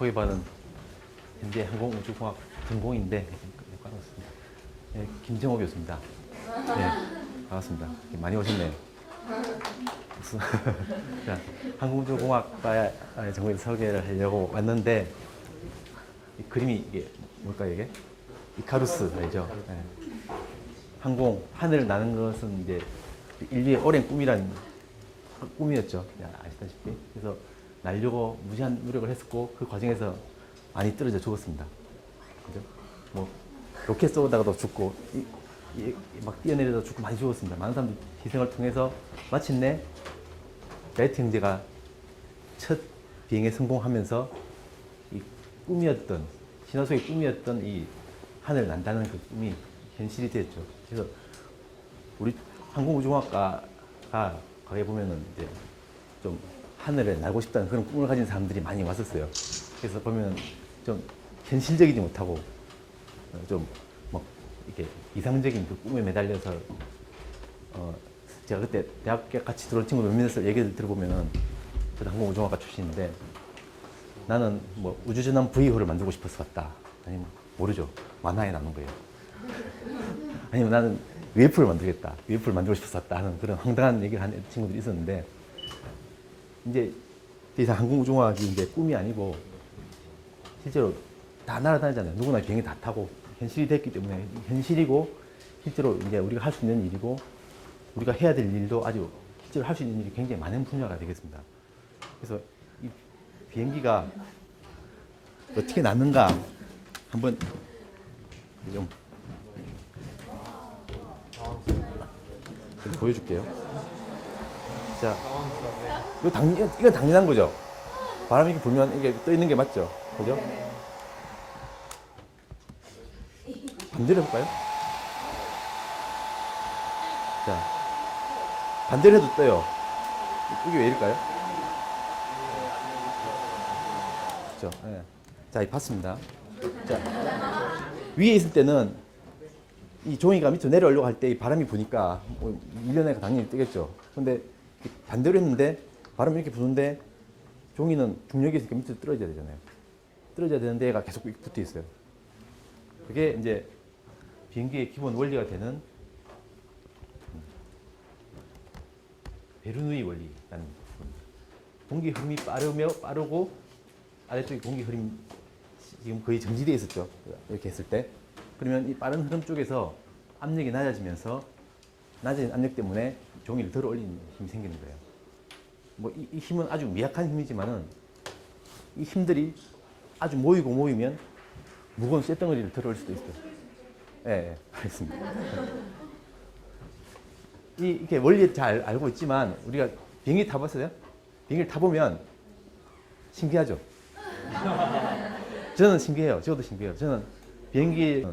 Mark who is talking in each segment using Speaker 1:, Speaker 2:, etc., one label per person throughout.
Speaker 1: 소개받은 현재 항공우주공학 전공인데 반갑습니다. 네, 김정호 교수입니다. 네, 반갑습니다. 많이 오셨네요. 자, 항공우주공학과의 전공에 소개를 하려고 왔는데 이 그림이 이게 뭘까요? 이게 이카루스 알죠? 네. 항공 하늘을 나는 것은 이제 인류의 오랜 꿈이었죠. 아시다시피. 그래서 날려고 무지한 노력을 했었고 그 과정에서 많이 떨어져 죽었습니다. 그죠? 뭐 로켓 쏘다가도 죽고 막 뛰어내려도 죽고 많이 죽었습니다. 많은 사람들이 희생을 통해서 마침내 라이트 형제가 첫 비행에 성공하면서 이 꿈이었던 신화 속의 꿈이었던 이 하늘 난다는 그 꿈이 현실이 됐죠. 그래서 우리 항공우주공학과가 거기에 보면은 이제 좀 하늘에 날고 싶다는 그런 꿈을 가진 사람들이 많이 왔었어요. 그래서 보면 좀 현실적이지 못하고 좀 막 이렇게 이상적인 그 꿈에 매달려서 제가 그때 대학교 같이 들어온 친구들 몇몇에서 얘기를 들어보면은 저도 항공우주공학과 출신인데 나는 뭐 우주전함 V호를 만들고 싶어서 왔다. 아니면 모르죠. 만화에 나오는 거예요. 아니면 나는 UFO를 만들겠다. UFO를 만들고 싶어서 왔다 하는 그런 황당한 얘기를 하는 친구들이 있었는데 이제 더 이상 항공우주공학이 이제 꿈이 아니고 실제로 다 날아다니잖아요. 누구나 비행기 다 타고 현실이 됐기 때문에 현실이고 실제로 이제 우리가 할 수 있는 일이고 우리가 해야 될 일도 아주 실제로 할 수 있는 일이 굉장히 많은 분야가 되겠습니다. 그래서 이 비행기가 어떻게 났는가 한번 좀 보여줄게요. 자, 이거 당연한 거죠. 바람이 이렇게 불면 이게 떠 있는 게 맞죠, 그죠? 반대로 해볼까요? 자, 반대로 해도 떠요. 이게 왜 이럴까요? 그렇죠. 네. 자, 봤습니다. 자, 위에 있을 때는 이 종이가 밑으로 내려오려고 할 때 이 바람이 부니까 밀려내가 당연히 뜨겠죠. 근데 반대로 했는데 바람이 이렇게 부는데 종이는 중력이 있으니까 밑으로 떨어져야 되잖아요. 떨어져야 되는데 얘가 계속 붙어 있어요. 그게 이제 비행기의 기본 원리가 되는 베르누이 원리라는 부분입니다. 공기 흐름이 빠르고 아래쪽에 공기 흐름이 지금 거의 정지되어 있었죠. 이렇게 했을 때. 그러면 이 빠른 흐름 쪽에서 압력이 낮아지면서 낮아진 압력 때문에 종이를 들어 올리는 힘이 생기는 거예요. 뭐 이 힘은 아주 미약한 힘이지만은 이 힘들이 아주 모이면 무거운 쇳덩어리를 들어 올릴 수도 있어요. 예, 알겠습니다. 이렇게 원리 잘 알고 있지만 우리가 비행기 타봤어요? 비행기를 타보면 신기하죠? 저는 신기해요. 저도 신기해요. 저는 비행기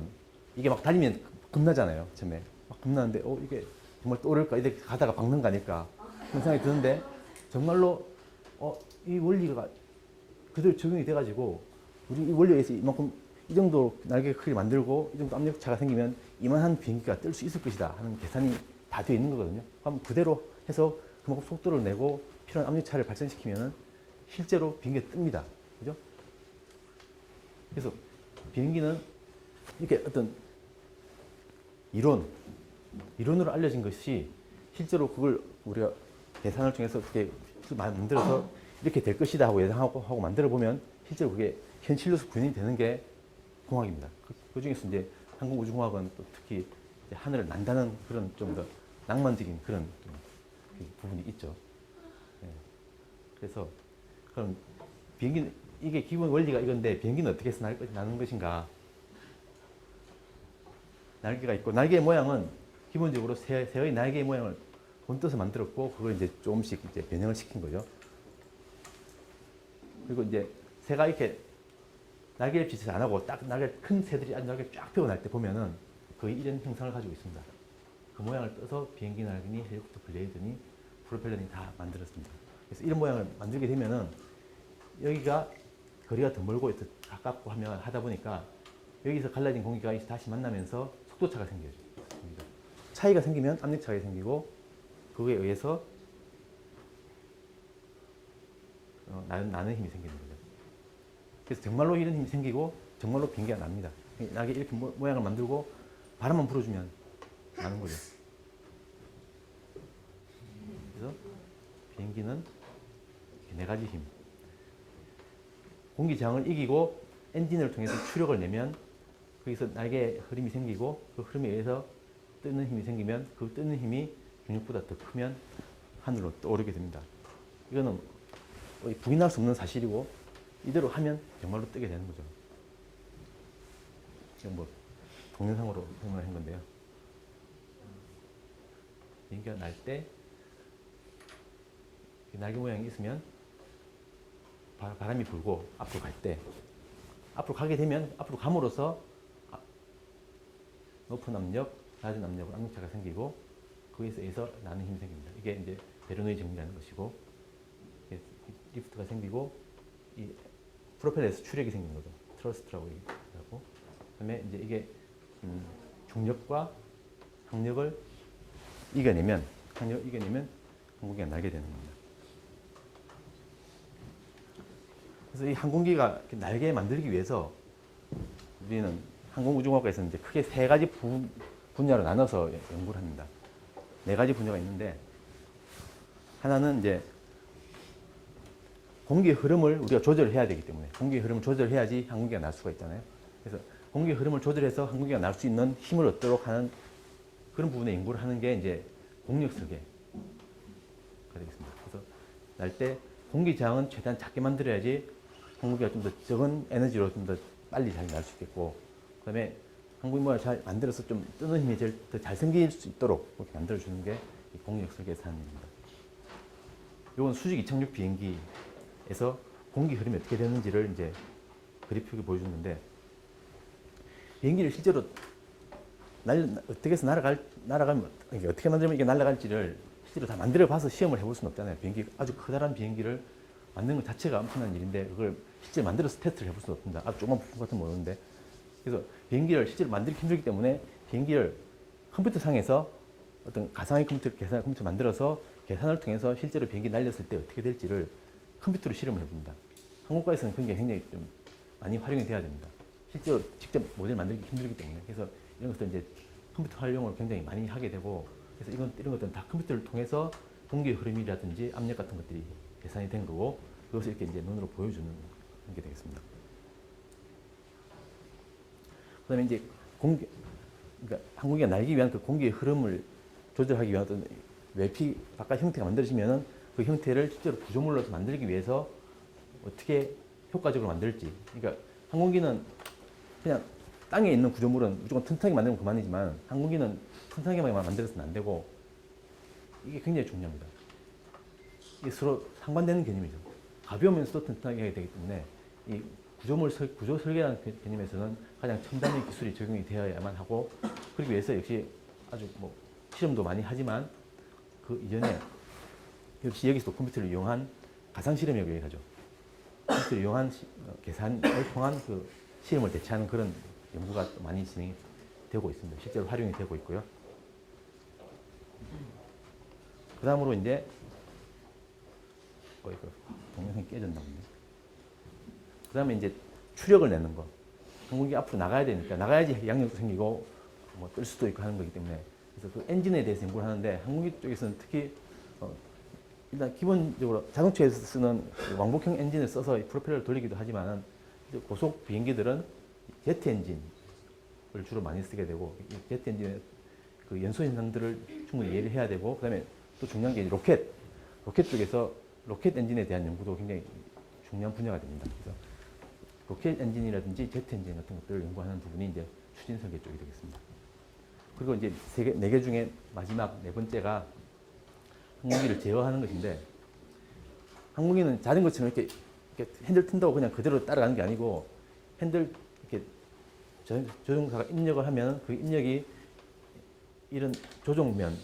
Speaker 1: 이게 막 달리면 겁나잖아요. 처음에 막 겁나는데 이게 정말 또 오를까 이렇게 가다가 박는 거 아닐까 그런 생각이 드는데 정말로 이 원리가 그대로 적용이 돼가지고 우리 이 원리에 의해서 이만큼 이 정도 날개 크기를 만들고 이 정도 압력차가 생기면 이만한 비행기가 뜰 수 있을 것이다 하는 계산이 다 되어 있는 거거든요. 그럼 그대로 해서 그만큼 속도를 내고 필요한 압력차를 발생시키면 실제로 비행기가 뜹니다. 그죠? 그래서 비행기는 이렇게 어떤 이론으로 알려진 것이 실제로 그걸 우리가 계산을 통해서 어떻게 만들어서 이렇게 될 것이다 하고 예상하고 만들어 보면 실제로 그게 현실로서 구현이 되는 게 공학입니다. 그 중에서 이제 항공우주공학은 또 특히 하늘을 난다는 그런 좀 더 낭만적인 그런 부분이 있죠. 네. 그래서 그럼 비행기는 이게 기본 원리가 이건데 비행기는 어떻게 해서 나는 것인가? 날개가 있고 날개의 모양은 기본적으로 새의 날개의 모양을 본떠서 만들었고 그걸 이제 조금씩 이제 변형을 시킨 거죠. 그리고 이제 새가 이렇게 날개를 짓을 안 하고 딱 큰 새들이 아주 날개 쫙 펴고 날 때 보면은 거의 이런 형상을 가지고 있습니다. 그 모양을 떠서 비행기 날개니 헬리콥터 블레이드니 프로펠러니 다 만들었습니다. 그래서 이런 모양을 만들게 되면은 여기가 거리가 더 멀고 더 가깝고 하다 보니까 여기서 갈라진 공기가 다시 만나면서 속도차가 생겨요. 차이가 생기면 압력차가 생기고 그거에 의해서 나는 힘이 생기는 거죠. 그래서 정말로 이런 힘이 생기고 정말로 비행기가 납니다. 나게 이렇게 모양을 만들고 바람만 불어주면 나는 거죠. 그래서 비행기는 네 가지 힘. 공기 저항을 이기고 엔진을 통해서 추력을 내면 거기서 날개에 흐름이 생기고 그 흐름에 의해서 뜨는 힘이 생기면 그 뜨는 힘이 중력보다 더 크면 하늘로 떠오르게 됩니다. 이거는 부인할 수 없는 사실이고 이대로 하면 정말로 뜨게 되는 거죠. 이건 뭐 동영상으로 설명을 한 건데요. 비행기가 날 때 날개 모양이 있으면 바람이 불고 앞으로 갈 때 앞으로 가게 되면 앞으로 감으로써 높은 압력, 낮은 압력으로 압력차가 생기고 거기서 의해서 나는 힘이 생깁니다. 이게 이제 베르노이 정리라는 것이고 리프트가 생기고 이 프로펠러에서 추력이 생기는 거죠. 트러스트라고 얘기하고 그다음에 이제 이게 중력과 항력을 이겨내면 항공기가 날게 되는 겁니다. 그래서 이 항공기가 날게 만들기 위해서 우리는 항공우주공학과에서는 이제 크게 세 가지 분야로 나눠서 연구를 합니다. 네 가지 분야가 있는데 하나는 이제 공기의 흐름을 우리가 조절해야 되기 때문에 공기의 흐름을 조절해야지 항공기가 날 수가 있잖아요. 그래서 공기의 흐름을 조절해서 항공기가 날 수 있는 힘을 얻도록 하는 그런 부분에 연구를 하는 게 이제 공력 설계가 되겠습니다. 그래서 날 때 공기 저항은 최대한 작게 만들어야지 항공기가 좀 더 적은 에너지로 좀 더 빨리 잘 날 수 있겠고, 그다음에 항공기 모양을 잘 만들어서 좀 뜨는 힘이 더 잘 생길 수 있도록 그렇게 만들어주는 게 공력 설계 사항입니다. 이건 수직 이착륙 비행기에서 공기 흐름이 어떻게 되는지를 이제 그래픽을 보여주는데, 비행기를 실제로 어떻게 해서 날아가면 어떻게 만들면 이게 날아갈지를 실제로 다 만들어 봐서 시험을 해볼 수는 없잖아요. 비행기 아주 커다란 비행기를 만드는 것 자체가 엄청난 일인데 그걸 실제 만들어서 테스트를 해볼 수는 없습니다. 아주 조그만 부품 같은 모르는데, 그래서 비행기를 실제로 만들기 힘들기 때문에 비행기를 컴퓨터 상에서 어떤 가상의 컴퓨터, 계산의 컴퓨터 만들어서 계산을 통해서 실제로 비행기 날렸을 때 어떻게 될지를 컴퓨터로 실험을 해봅니다. 항공과에서는 그런 게 굉장히 좀 많이 활용이 돼야 됩니다. 실제로 직접 모델 만들기 힘들기 때문에. 그래서 이런 것들 이제 컴퓨터 활용을 굉장히 많이 하게 되고, 그래서 이런 것들은 다 컴퓨터를 통해서 공기의 흐름이라든지 압력 같은 것들이 계산이 된 거고, 그것을 이렇게 이제 눈으로 보여주는 게 되겠습니다. 그 다음에 이제 그러니까 항공기가 날기 위한 그 공기의 흐름을 조절하기 위한 어떤 외피 바깥 형태가 만들어지면은 그 형태를 실제로 구조물로서 만들기 위해서 어떻게 효과적으로 만들지. 그러니까 항공기는 그냥 땅에 있는 구조물은 무조건 튼튼하게 만들면 그만이지만 항공기는 튼튼하게만 만들어서는 안 되고, 이게 굉장히 중요합니다. 이게 서로 상반되는 개념이죠. 가벼우면서도 튼튼하게 해야 되기 때문에 이 구조 설계라는 개념에서는 가장 첨단의 기술이 적용이 되어야만 하고, 그러기 위해서 역시 아주 뭐 실험도 많이 하지만 그 이전에 역시 여기서도 컴퓨터를 이용한 가상 실험이라고 얘기하죠. 컴퓨터를 이용한 계산을 통한 그 시험을 대체하는 그런 연구가 많이 진행이 되고 있습니다. 실제로 활용이 되고 있고요. 그 다음으로 이제 이거 동영상이 깨졌나 보네. 그 다음에 이제 추력을 내는 거. 항공기 앞으로 나가야 되니까, 나가야지 양력도 생기고 뭐 뜰 수도 있고 하는 거기 때문에, 그래서 그 엔진에 대해서 연구를 하는데, 항공기 쪽에서는 특히 일단 기본적으로 자동차에서 쓰는 왕복형 엔진을 써서 프로펠러를 돌리기도 하지만, 고속 비행기들은 제트 엔진을 주로 많이 쓰게 되고, 이 제트 엔진의 그 연소 현상들을 충분히 이해를 해야 되고, 그 다음에 또 중요한 게 로켓 쪽에서 로켓 엔진에 대한 연구도 굉장히 중요한 분야가 됩니다. 그래서 로켓 엔진이라든지 제트 엔진 같은 것들을 연구하는 부분이 이제 추진 설계 쪽이 되겠습니다. 그리고 이제 네 개 중에 마지막 네 번째가 항공기를 제어하는 것인데, 항공기는 자전거처럼 이렇게 핸들 튼다고 그냥 그대로 따라가는 게 아니고, 핸들 이렇게 조종사가 입력을 하면 그 입력이 이런 조종면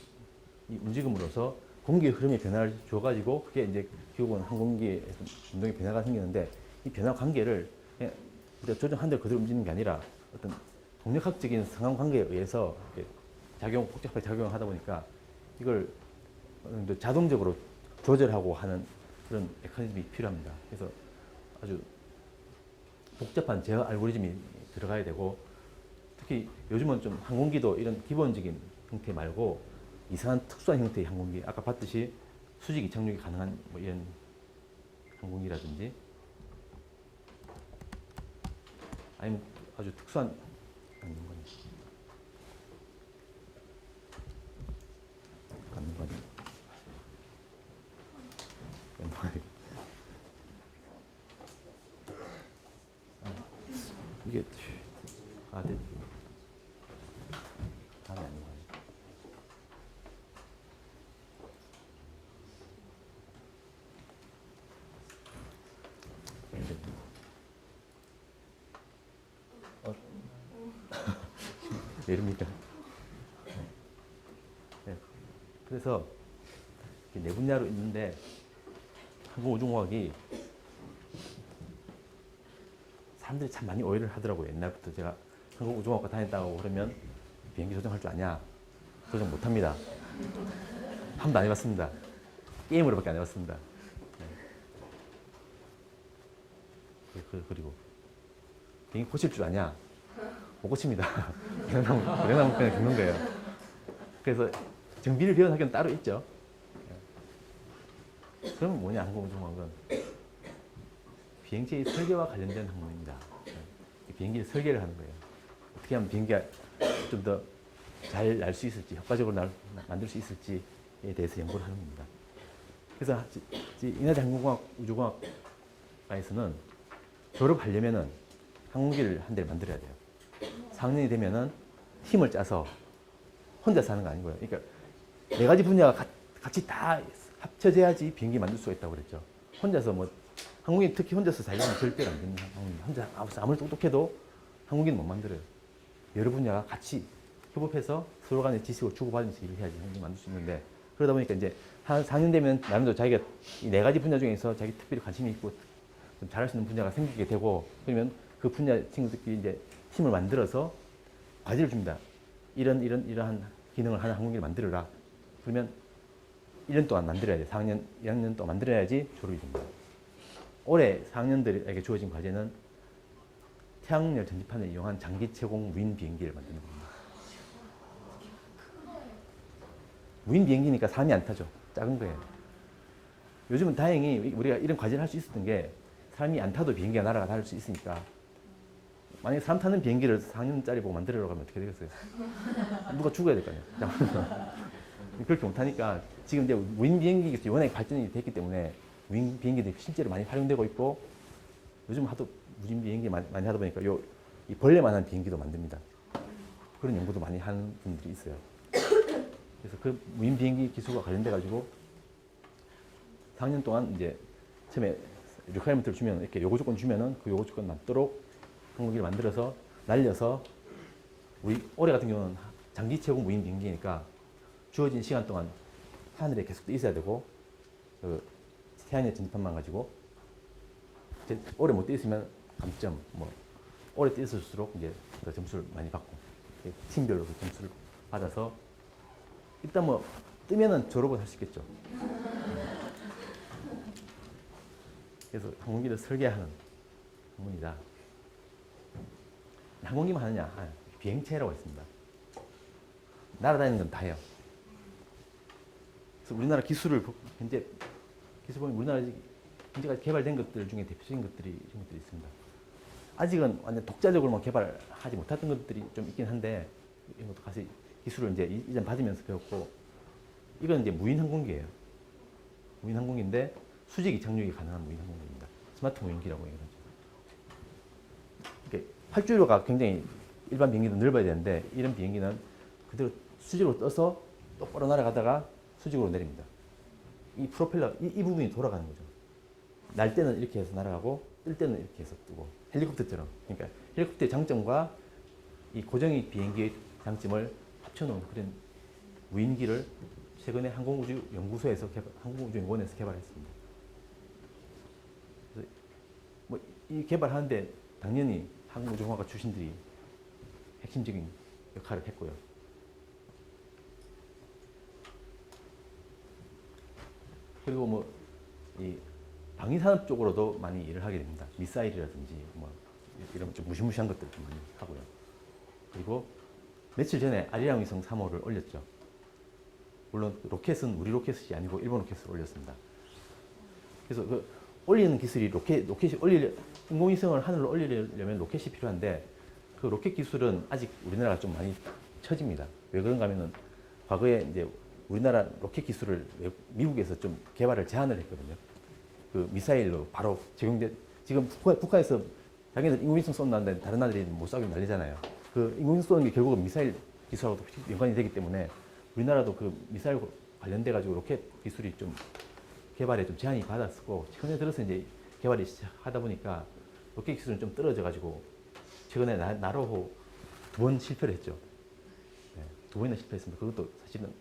Speaker 1: 이 움직임으로써 공기의 흐름의 변화를 줘가지고, 그게 이제 결국은 항공기의 운동의 변화가 생기는데, 이 변화 관계를 그냥 우리가 조종한 대로 그대로 움직이는 게 아니라 어떤 동력학적인 상황 관계에 의해서 복잡하게 작용을 하다 보니까 이걸 자동적으로 조절하고 하는 그런 메커니즘이 필요합니다. 그래서 아주 복잡한 제어 알고리즘이 들어가야 되고, 특히 요즘은 좀 항공기도 이런 기본적인 형태 말고 이상한 특수한 형태의 항공기, 아까 봤듯이 수직 이착륙이 가능한 뭐 이런 항공기라든지, 아니면 아주 특수한 항공기, 이게 네. 아니 아니. 왜 이럽니까? 네. 그래서 네 분야로 있는데 항공우주공학이 사람들이 참 많이 오해를 하더라고요. 옛날부터 제가 항공우주공학과 다녔다고 그러면 비행기 조종할 줄 아냐? 조종 못합니다. 한 번도 안 해봤습니다. 게임으로밖에 안 해봤습니다. 네. 그리고 비행기 고칠 줄 아냐? 못 고칩니다. 그냥 겪는 거예요. 그래서 정비를 배운 학교는 따로 있죠. 그러면 뭐냐, 항공우주공학은 비행체의 설계와 관련된 학문입니다. 비행기를 설계를 하는 거예요. 어떻게 하면 비행기가 좀 더 잘 날 수 있을지, 효과적으로 만들 수 있을지에 대해서 연구를 하는 겁니다. 그래서 인하대 항공공학 우주공학과에서는 졸업하려면은 항공기를 한 대를 만들어야 돼요. 4학년이 되면은 팀을 짜서 혼자서 하는 거 아니고요. 그러니까 네 가지 분야가 같이 다 합쳐져야지 비행기 만들 수가 있다고 그랬죠. 혼자서 뭐 항공기 특히 혼자서 자기는 절대로 안 되는 항공기. 혼자 아무리 똑똑해도 항공기는 못 만들어요. 여러 분야가 같이 협업해서 서로 간에 지식을 주고받으면서 일을 해야지 항공기 만들 수 있는데, 그러다 보니까 이제 한 4년 되면 나름대로 자기가 이 네 가지 분야 중에서 자기 특별히 관심이 있고 좀 잘할 수 있는 분야가 생기게 되고, 그러면 그 분야 친구들끼리 이제 팀을 만들어서 과제를 줍니다. 이러한 기능을 하는 항공기를 만들어라. 그러면 1년 동안 만들어야 돼. 4학년, 2학년 동안 만들어야지 졸업이 됩니다. 올해 4학년들에게 주어진 과제는 태양열 전지판을 이용한 장기 채공 무인 비행기를 만드는 겁니다. 무인 비행기니까 사람이 안 타죠. 작은 거예요. 요즘은 다행히 우리가 이런 과제를 할 수 있었던 게 사람이 안 타도 비행기가 날아가 다닐 수 있으니까, 만약에 사람 타는 비행기를 4학년짜리 보고 만들어라고 하면 어떻게 되겠어요? 누가 죽어야 될 거 아니에요. 그렇게 못하니까 지금 이제 무인 비행기 기술이 워낙 발전이 됐기 때문에 무인 비행기들이 실제로 많이 활용되고 있고, 요즘 하도 무인 비행기 많이 하다 보니까 이 벌레만한 비행기도 만듭니다. 그런 연구도 많이 하는 분들이 있어요. 그래서 그 무인 비행기 기술과 관련돼 가지고 4학년 동안 이제 처음에 리퀘어먼트를 주면, 이렇게 요구 조건 주면은 그 요구 조건 맞도록 항공기를 만들어서 날려서, 우리 올해 같은 경우는 장기 채공 무인 비행기니까 주어진 시간 동안 하늘에 계속 떠 있어야 되고, 그 태양의 전지판만 가지고 오래 못 떠 있으면 감점, 뭐 오래 떠 있을수록 이제 더 점수를 많이 받고, 팀별로 그 점수를 받아서 일단 뭐 뜨면은 졸업을 할 수 있겠죠. 그래서 항공기를 설계하는 학문이다. 항공기만 하느냐? 비행체라고 있습니다. 날아다니는 건 다 해요. 그래서 우리나라 기술을 현재 기술 보면 우리나라 현재까지 개발된 것들 중에 대표적인 것들이 이런 것들이 있습니다. 아직은 완전 독자적으로 개발하지 못했던 것들이 좀 있긴 한데, 이런 것도 가서 기술을 이제 이전 받으면서 배웠고, 이건 이제 무인 항공기예요. 무인 항공기인데 수직 이착륙이 가능한 무인 항공기입니다. 스마트 무인기라고 얘기하죠. 이렇게 활주로가 굉장히 일반 비행기도 넓어야 되는데, 이런 비행기는 그대로 수직으로 떠서 똑바로 날아가다가 수직으로 내립니다. 이 프로펠러, 이 부분이 돌아가는 거죠. 날 때는 이렇게 해서 날아가고, 뜰 때는 이렇게 해서 뜨고, 헬리콥터처럼. 그러니까 헬리콥터의 장점과 이 고정익 비행기의 장점을 합쳐놓은 그런 무인기를 최근에 항공우주연구소에서 항공우주연구원에서 개발했습니다. 그래서 뭐 이 개발하는데 당연히 항공우주공학과 출신들이 핵심적인 역할을 했고요. 그리고 뭐 이 방위산업 쪽으로도 많이 일을 하게 됩니다. 미사일이라든지 뭐 이런 좀 무시무시한 것들 좀 많이 하고요. 그리고 며칠 전에 아리랑 위성 3호를 올렸죠. 물론 로켓은 우리 로켓이 아니고 일본 로켓을 올렸습니다. 그래서 그 올리는 기술이 로켓이 인공위성을 하늘로 올리려면 로켓이 필요한데 그 로켓 기술은 아직 우리나라가 좀 많이 처집니다. 왜 그런가 하면은 과거에 이제 우리나라 로켓 기술을 미국에서 좀 개발을 제한을 했거든요. 그 미사일로 바로 지금 북한에서 자기네들 인공위성 쏜다는데 다른 나라들이 못 쏘게 난리잖아요. 그 인공위성 쏘는 게 결국은 미사일 기술하고도 연관이 되기 때문에 우리나라도 그 미사일 관련돼 가지고 로켓 기술이 좀 개발에 좀 제한이 받았고 최근에 들어서 이제 개발이 시작하다 보니까 로켓 기술은 좀 떨어져 가지고 최근에 나로호 2번 실패를 했죠. 네, 2번이나 실패했습니다. 그것도 사실은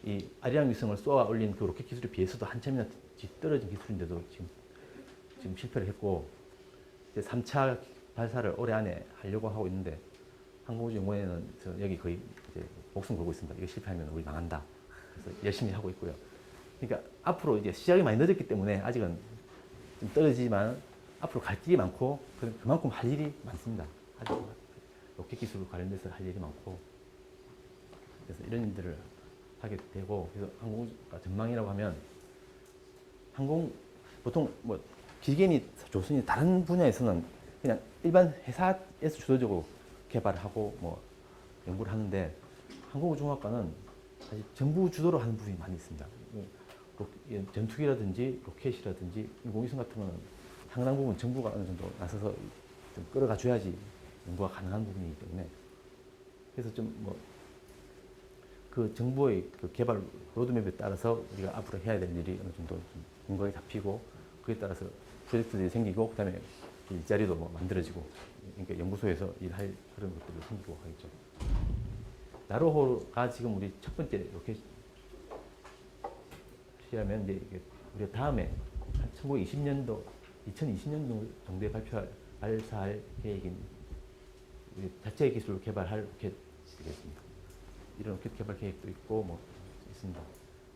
Speaker 1: 이 아리랑 위성을 쏘아 올린 그 로켓 기술에 비해서도 한참이나 뒤떨어진 기술인데도 지금 실패를 했고 이제 3차 발사를 올해 안에 하려고 하고 있는데 항공우주연구원에는 여기 거의 이제 목숨 걸고 있습니다. 이거 실패하면 우리 망한다. 그래서 열심히 하고 있고요. 그러니까 앞으로 이제 시작이 많이 늦었기 때문에 아직은 좀 떨어지지만 앞으로 갈 길이 많고 그만큼 할 일이 많습니다. 아직 로켓 기술 관련돼서 할 일이 많고 그래서 이런 일들을 하게 되고 그래서 항공우주가 전망이라고 하면 보통 뭐 기계니 조선이 다른 분야에서는 그냥 일반 회사에서 주도적으로 개발하고 뭐 연구를 하는데 항공우주공학과는 사실 정부 주도로 하는 부분이 많이 있습니다. 전투기라든지 로켓이라든지 인공위성 같은 거는 상당 부분 정부가 어느 정도 나서서 좀 끌어가 줘야지 연구가 가능한 부분이기 때문에 그래서 좀 뭐 그 정부의 그 개발 로드맵에 따라서 우리가 앞으로 해야 될 일이 어느 정도 좀 근거에 잡히고 그에 따라서 프로젝트들이 생기고 그다음에 일자리도 뭐 만들어지고 그러니까 연구소에서 일할 그런 것들도 생기고 하겠죠. 나로호가 지금 우리 첫 번째 로켓이라면 이제 우리가 다음에 1920년도, 2020년도 정도에 발사할 계획인 우리 자체 기술로 개발할 로켓이 되겠습니다. 이런 로켓 개발 계획도 있고 뭐 있습니다.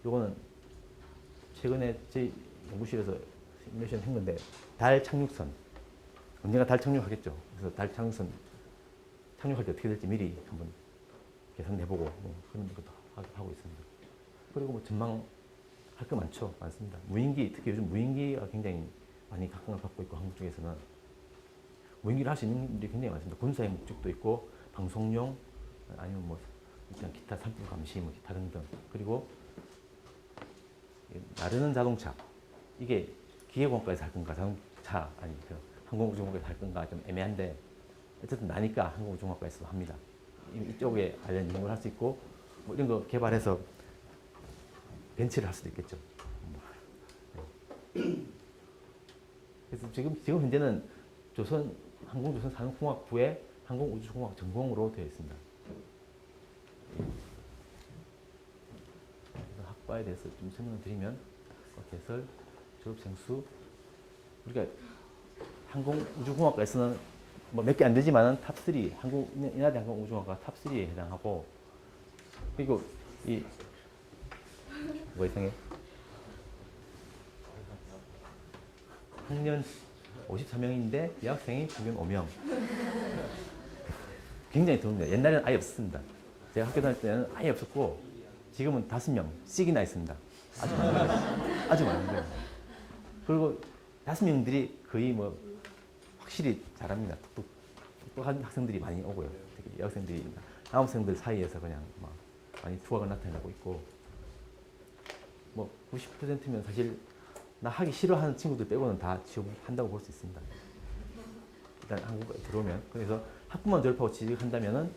Speaker 1: 요거는 최근에 저희 연구실에서 시뮬레이션 한 건데 달 착륙선 언젠가 달 착륙하겠죠. 그래서 달 착륙선 착륙할 때 어떻게 될지 미리 한번 계산해보고 뭐 그런 것도 하고 있습니다. 그리고 뭐 전망할 거 많습니다. 무인기 특히 요즘 무인기가 굉장히 많이 각광을 받고 있고 한국 쪽에서는 무인기를 할 수 있는 일이 굉장히 많습니다. 군사의 목적도 있고 방송용 아니면 뭐 일단 기타 산불 감시 뭐 기타 등등 그리고 나르는 자동차 이게 기계공학과에서 할 건가 자동차 아니 항공우주공학과에서 할 건가 좀 애매한데 어쨌든 나니까 항공우주공학과에서도 합니다. 이쪽에 관련 연구를 할 수 있고 뭐 이런 거 개발해서 벤치를 할 수도 있겠죠. 그래서 지금 현재는 항공조선산업공학부의 항공우주공학 전공으로 되어 있습니다. 그래서 학과에 대해서 좀 설명을 드리면 개설, 졸업생수 우리가 항공우주공학과에서는 뭐 몇 개 안 되지만은 탑3 인하대 항공우주공학과 탑3에 해당하고 그리고 뭐 이상해? 학년 54명인데 여학생이 평균 5명. 굉장히 드뭅니다. 옛날에는 아예 없었습니다. 제가 학교 다닐 때는 아예 없었고 지금은 5명씩이나 있습니다. 아주 많은 거예요. 아주 많은 거예요. 그리고 5명들이 거의 뭐 확실히 잘합니다. 똑똑한 학생들이 많이 오고요. 특히 여학생들이 남학생들 사이에서 그냥 막 많이 두각을 나타내고 있고 뭐 90%면 사실 나 하기 싫어하는 친구들 빼고는 다 취업한다고 볼 수 있습니다. 일단 한국에 들어오면 그래서 학부만 졸업하고 취직한다면은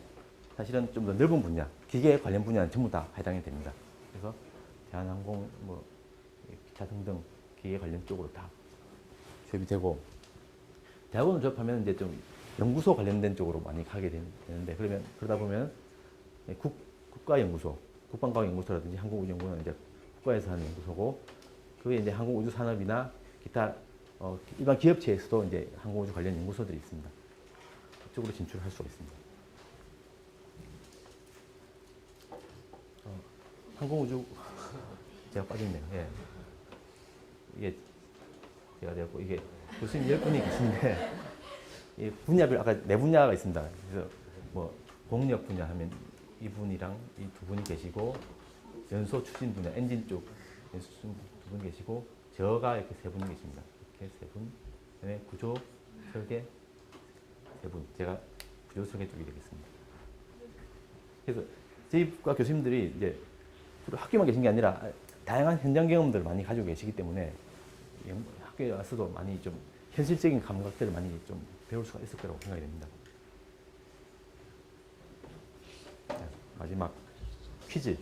Speaker 1: 사실은 좀 더 넓은 분야, 기계 관련 분야는 전부 다 해당이 됩니다. 그래서 대한항공, 뭐 기타 등등 기계 관련 쪽으로 다 취업이 되고 대학원을 졸업하면 이제 좀 연구소 관련된 쪽으로 많이 가게 되는데 그러다 보면 국가연구소, 국방과학연구소라든지 항공우주연구원은 이제 국가에서 하는 연구소고 그게 이제 항공우주산업이나 기타 일반 기업체에서도 이제 항공우주 관련 연구소들이 있습니다. 그쪽으로 진출할 수가 있습니다. 항공우주 제가 빠졌네요. 예. 이게 제가 되고 이게 교수님 10분이 계신데 이 분야별 아까 네 분야가 있습니다. 그래서 뭐 공력 분야 하면 이분이랑 이 두 분이 계시고 연소 추진 분야 엔진 쪽 연소 추진 두 분 계시고 저가 이렇게 세 분이 계십니다. 이렇게 세 분. 그다음에 구조 설계 세 분. 제가 구조 설계 쪽이 되겠습니다. 그래서 저희 과 교수님들이 이제 주로 학교만 계신 게 아니라 다양한 현장 경험들을 많이 가지고 계시기 때문에 학교에 와서도 많이 좀 현실적인 감각들을 많이 좀 배울 수가 있을 거라고 생각이 됩니다. 마지막 퀴즈.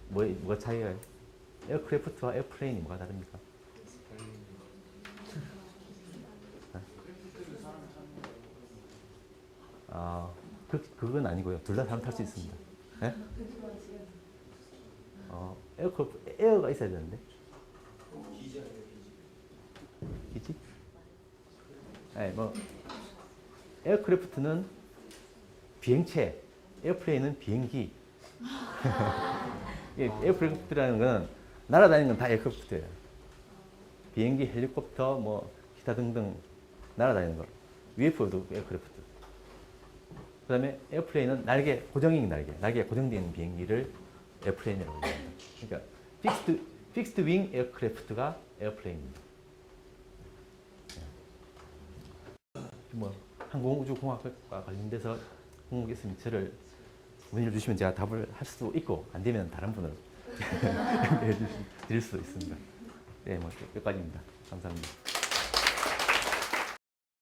Speaker 1: 뭐가 차이가? 에어크래프트와 에어플레인이 뭐가 다릅니까? 그건 아니고요. 둘 다 사람 탈 수 있습니다. 네? 에어가 있어야 되는데. 기지? 네, 뭐 에어크래프트는 비행체, 에어플레인은 비행기. 에어크래프트라는 건 날아다니는 건 다 에어크래프트예요. 비행기, 헬리콥터, 뭐 기타 등등 날아다니는 거. UFO도 에어크래프트. 그다음에 에어플레인은 고정인 날개가 고정되어 있는 비행기를 에어플레인이라고 합니다. 그러니까 픽스드 윙 에어크래프트가 에어플레인입니다. 뭐 항공우주공학과 관련돼서 궁금한 있으면 저를 문의를 주시면 제가 답을 할 수도 있고 안 되면 다른 분을 연결해 드릴 수도 있습니다. 네, 뭐 여기까지입니다. 감사합니다.